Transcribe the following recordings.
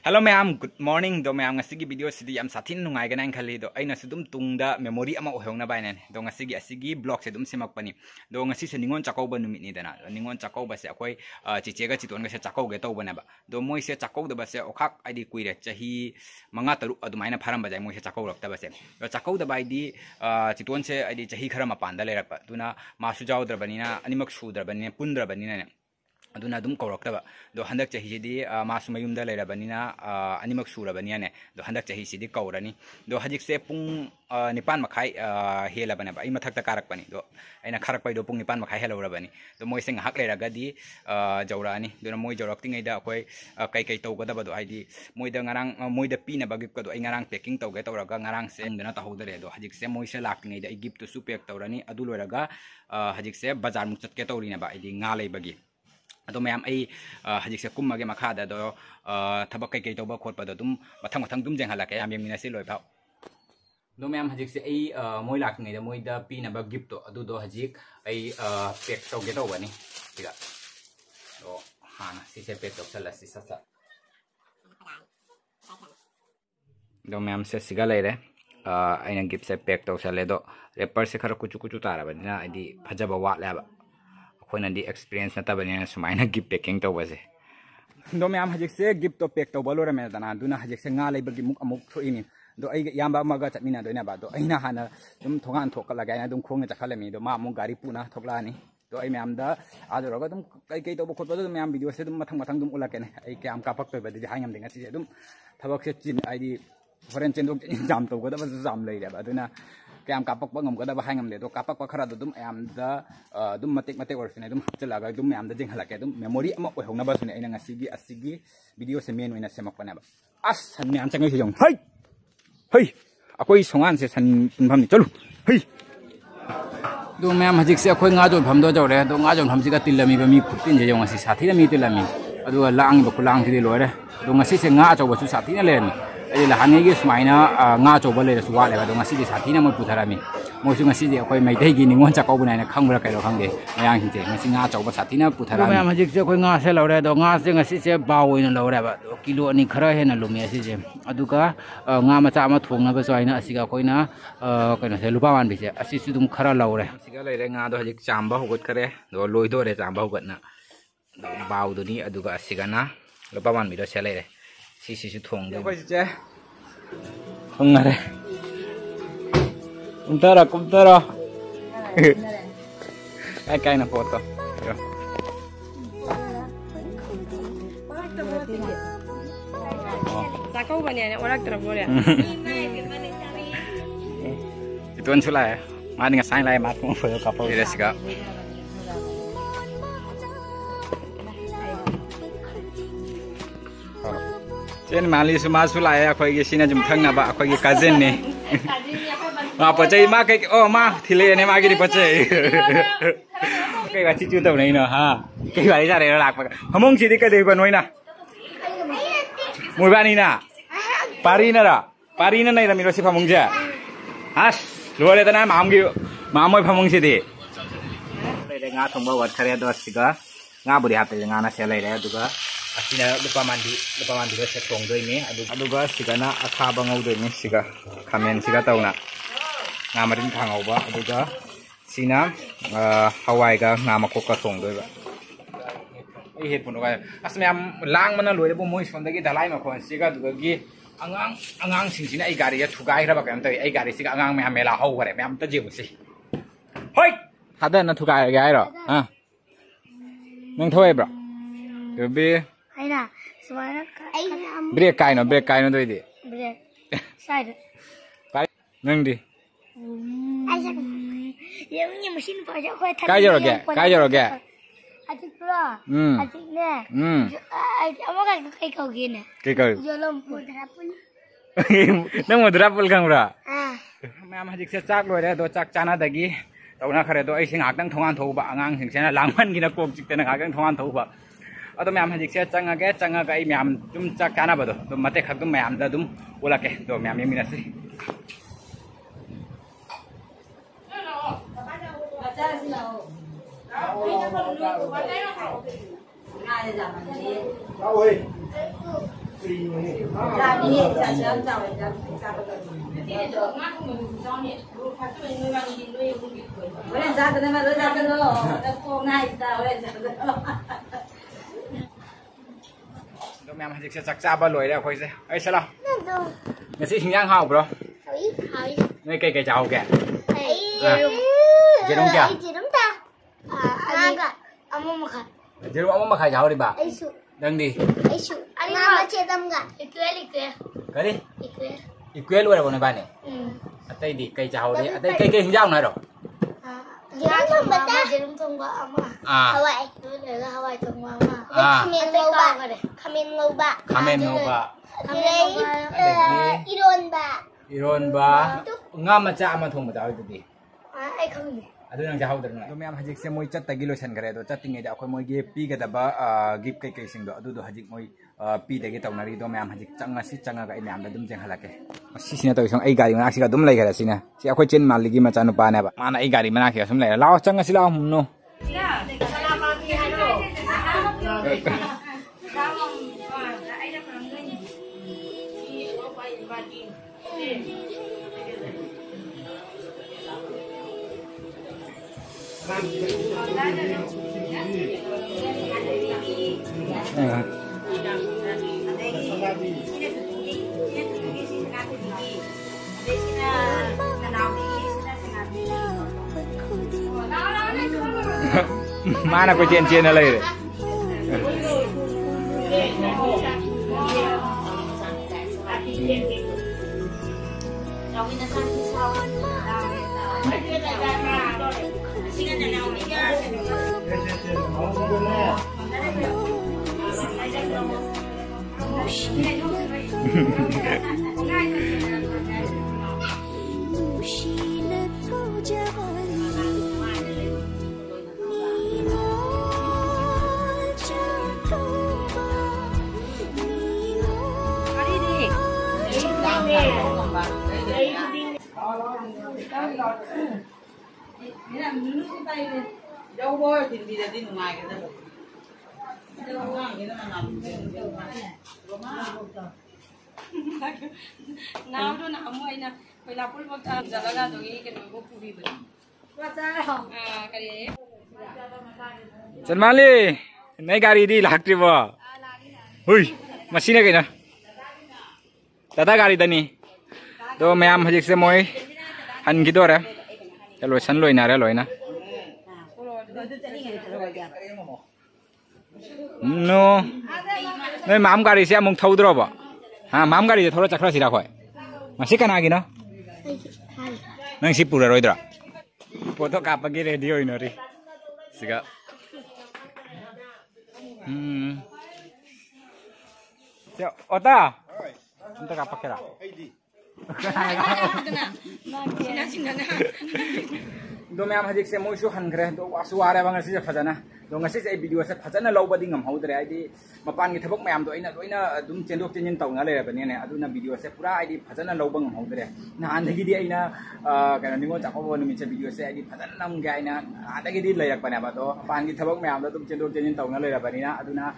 Hello ma'am good morning दो ma'am ngasi video सिदी याम साथिन नुंगाइगना खली दो अइना सुदुम तुंगदा मेमोरी अमा ओहेंगना बाइने दो ngasi ब्लॉग से दुम सेमकपनी दो ngasi से निंगोन चाकौबा नुमितनी दना निंगोन चाकौबा से अखोय चिचेगा चितोन से चाकौगे तौबनेबा दो मोय से चाकौदबा से ओखाक आइदी कुइरे चही मंगा तरु अदुमाइना फारम बजाय मोय से चाकौरक्तबा से चाकौदबा आइदी चितोन से आइदी चही खरा मपानदा लेरकपा दुना मासु जावद्रबनिना अनिमक सुद्रबनिना पुंद्रबनिना अदुना दुम कौरक्तबा दो हंदक चाहिदी मासु मयुमदा लेरबनिना अनिमक सुरबनियाने दो हंदक चाहिदी कौरनी दो हजिक से पुंग निपान मखाई हेलबने बा मथक्ता कारकपनी दो अइना खरकपै दो पुंग निपान मखाई हेलौरबनी दो मोइसे ngahak लेरगदी जौरानी दुना मोइ जौरक्तिङैदा अखोय कई कई तौगदबा दो आइदी मोइदा ngarang मोइदा पीना बा गिफ्ट कदो ngarang पैकिंग तौगे तौरगा ngarang से दना तहौदरे दो हजिक से मोइसे लाक्तिङैदा गिफ्ट सु पैक तौरनी अदु लोरगा हजिक से बाजार मुक चटके तौरिना बा आइदी nga लेबगी अदो मैम आई हजिक से कुम्मगे मखादा दो थबक कई कई तौबा खोटपा दुम मथंग मथंग दुम जेंहलाके याम येमिनासे लोइफा दो मैम हजिक से आई मोइ लाक्तिङैदा मोइदा पीनबा गिफ्ट अदु दो हजिक आई पैक तौगे तौबनी सिगा दो हाना सिसे पैक तौसलसी ससा दो मैम से सिगा लेरे आइना गिफ्ट से पैक तौसले दो रेपर से खरा कुचु कुचु ताराबनिना आइदी फजबा वाटलेबा अखोइनादी एक्सपीरियंस नतबनिना सुमाइना गिफ्ट पैकिंग तौबसे दो मैम हजिक से गिफ्ट तो पैक तौबा लोरमे दना दुना हजिक से nga लेबगी मुक अमुक थोइनी दो आई याम्बा अमगा चटमिना दोइना बा दो अइना हाना दुम थोगान थोकलगा आइना दुम खोंग चखलमी दो मा अमुक गाड़ी पुना थोकलानी दो आई मैम दा आदरगा दुम कई कई तौबा खोटबा दो मैम वीडियो से दुम मथंग मथंग दुम उलाकेने आई क्याम कापक तोबदी हाइंगम दिंगा से दुम थबक से चिन आईदी फरेन चेंदोक जाम तौगदबा जाम लेरेबा दुना क्याम कापक ngमगदबा हाइंगम ले दो कापक खरा दुम याम दा दुम मतेक मतेक ओरफिने दुम हपचलागा दुम याम दा जेंहलाके दुम मेमोरी अमा ओहौनबा सुने आइना ngasi वीडियो से मेन ओइना सेमकपनेबा अस सन म्याम चंगै जों है है अखोई सोंगान से सन पुनफम चलु है दो मैम हजिक से अखोई nga जोन फम दो जौरे दो nga जोन फम सिगा तिलमी बमी खुतिन जे ngasi साथीना मी तिलमी अदुगा लांग बा खुलांग सिदि लोरे दो ngasi से nga चौबसु साथीना लेरमी अरे लहानेगी सुमाइना nga चौबा लेरसु वालेबा दो ngasi साथीना मो पुथरामी मोसु ngasi जे अखोई मैथैगी निंगोन चाकौबनाइना खंगब्रा कैरो खंगे मयांग हिंजे ngasi nga चौबा साथीना पुथरामी मैम हजिक से अखोई nga से लौरे दो nga से ngasi से बाव ओइना लौरेबा दो किलो अनि खरा हेना लुमी असि जे अदुगा nga मचा अमा थोंगनबा सोइना असिगा अखोइना कैनो से लुपा मान बिसे असि सुदुम खरा लौरे असिगा लेरे nga दो हजिक चांबा होगत करे दो लोइदोरे चांबा होगतना दो बाव दुनी अदुगा असिगाना लुपा मान बिदो से लेरे सिसु थोंग दो जे थोंगरे कुमतरा काय काय ना फोटो चाकौबनी ने ओरक्तरबोरे इतोन सुला है मानि ngasai lai mat mo foto kapau iresiga chen mali suma sula ya akhoi gi sina jum thang na ba akhoi gi cousin ne ma pachai ma kai o ma thile ne ma gi ri pachai kai ga chi chu tau nei na ha kai ba ra re lak pa hamong chi di ka de ba noi na moi ba ni na pari na nei la mi ro si phamong ja has लोरे तना मामोय फमंगसिदि लेरे nga thongba wat khare do siga nga buri hape nga na se leire aduga asina lupa mandi do se thong doi ni aduga siga na akha ba ngau doi ni siga khamen siga tauna nga marin thangau ba aduga sina hawai ga nga makok ka thong doi ba ei het pun ga asmyam lang mana loire bo moi sondagi dalai ma khon siga aduga gi angang singsina ai gari ya thugai ra ba kam tai ai gari siga angang me hamela hau gare me am ta jiu si hoi hada na thugai ga ai ro ha nang thoi bro ke be ai na suara ai break kai no doi di break side kai nang di ai sa yang ni mesin pa ja khoi kai jaro ge Atik pula. Atik ne. Apa kan kai kau gini? Kai kau. Jolom mudrapul. Nang mudrapul kang bra. मैम हजिक से चाक लोरे दो चाक चाना दगी तौना खरे दो ऐसे ngakdang thongan thouba angang singse langman gina kok chiktena ngakdang thongan thouba ado मैम हजिक से चंगा आई मैम तुम चाक चाना बदो तो मते खक तुम मैम दा तुम ओलाके तो ma'am येमिनासी Đồ mẹ dịch sẽ chắc ba lối đấy, khôi sẽ. Ấy sao nào? Ngày xưa hình dạng hào bro. Nơi cây chào kìa. Chị đúng chưa? Chị đúng ta. Ông mà khai. Chị đúng ông mà khai chào đi bà. Đừng đi. Anh mà chơi tâm cả. Cái đi. Iquel luôn rồi bạn này. Đây đi cây chào đi. Đây cây hình dạng này rồi. Jerung thông qua ama. Hawaii. Hawaii thông qua ama. Kamen loba. Iron ba. Ngam mà cha mà thùng mà chào đi. Ai không nhỉ? Adu nang jahau dar ngai. Mem hajik se moi chat tagi lotion kare do chatting ida khoi moi ge pi ga da ba gip kai kai sing do adu do hajik moi pi de ge tawnari do mem hajik changa si changa ga mem da dum jeng halake. Si sina to song ai gari mana si ga dum lai gara sina. Si akhoi chen mal ligi ma chanu pa na ba. Mana ai gari mana khia sum lai lao changa si lao hum no. Mana ko chen na lai. Đâu bôi thì bây giờ đi ngoài cái đó. Nào đó nào mới nè, phải làm phút một giờ là ra rồi cái đồ của phụ nữ. Qua ra không? Cái đấy. Chân Mali, nay gari đi lạc đi vào. Ui, machine cái nào? Tata gari tani. Do mem hajik se moi han gitu ra. Loi san loi na ra loi na. No. Noi mam gari se among thau dro ba. Ha mam gari de thora chakra sira khoi. Masi kana gi no. Nang si pura roi dra. Foto ka pa gi ready hoi no ri. Siga. Siap, Ota. Anta ka pa kira. Do mem hajik se moi su han gre do asu are bang si phajana do ngasi se video se phajana lo badi ngam haudre ai di mapan gi thabak mayam do ina dum chendok chenin taw na le bani ne aduna video se pura ai di phajana lo bang haudre na an gi di aina kana ningo chakko numi che video se ai di phajana nam ga aina ada gi di layak bana ba do mapan gi thabak mayam do dum chendok chenin taw na le bani na aduna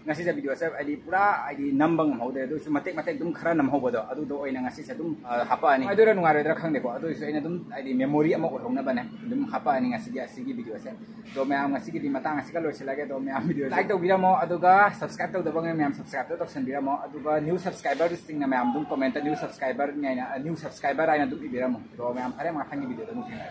ngasi se video se ai di pura ai di nambang haudre do su matek dum khara nam hobo do adu do oina ngasi se dum hapa ani ai do ra nungare dra khang de ko adu su aina dum ai di memory ama ko hongna bana dum hapa ani ngasi gi video se do mayam ngasi gi di matang ngasi ka lo silage do mayam video like to biramo aduga subscribe to dabang mayam subscribe to option biramo aduga new subscriber sing na mayam dum comment new subscriber ngai na new subscriber ai na dum biramo do mayam phare ma thangi video dum thina